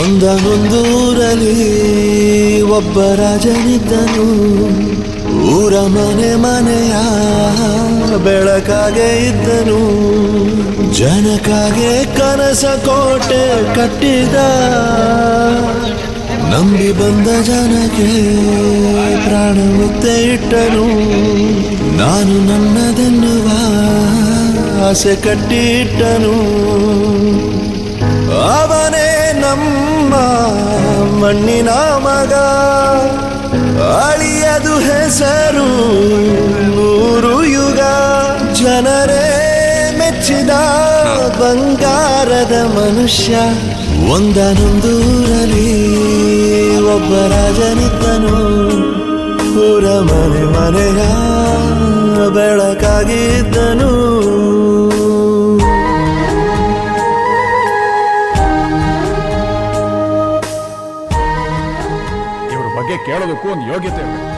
ಒಂದೊಂದೂರಲ್ಲಿ ಒಬ್ಬ ರಾಜನಿದ್ದನು. ಊರ ಮನೆ ಮನೆಯ ಬೆಳಕಾಗೆ ಇದ್ದನು. ಜನಕಾಗೆ ಕನಸ ಕೋಟೆ ಕಟ್ಟಿದ. ನಂಬಿ ಬಂದ ಜನಕ್ಕೆ ಪ್ರಾಣ ಮುತ್ತೆ ಇಟ್ಟನು. ನಾನು ನನ್ನದೆನ್ನುವ ಆಸೆ ಕಟ್ಟಿಟ್ಟನು. ಅವನೇ ನಮ್ಮ ಮಣ್ಣಿನ ಮಗ. ಅಳಿಯದು ಹೆಸರು ನೂರು ಯುಗ. ಜನರೇ ಮೆಚ್ಚಿದ ಬಂಗಾರದ ಮನುಷ್ಯ. ಒಂದನೊಂದೂರಲ್ಲಿ ಒಬ್ಬ ರಾಜನಿದ್ದನು. ಊರ ಮನೆ ಮನೆಯ ಬೆಳಕಾಗಿದ್ದನು. ಇವ್ರ ಬಗ್ಗೆ ಕೇಳೋದಕ್ಕೂ ಒಂದು ಯೋಗ್ಯತೆ ಇರಬೇಕು.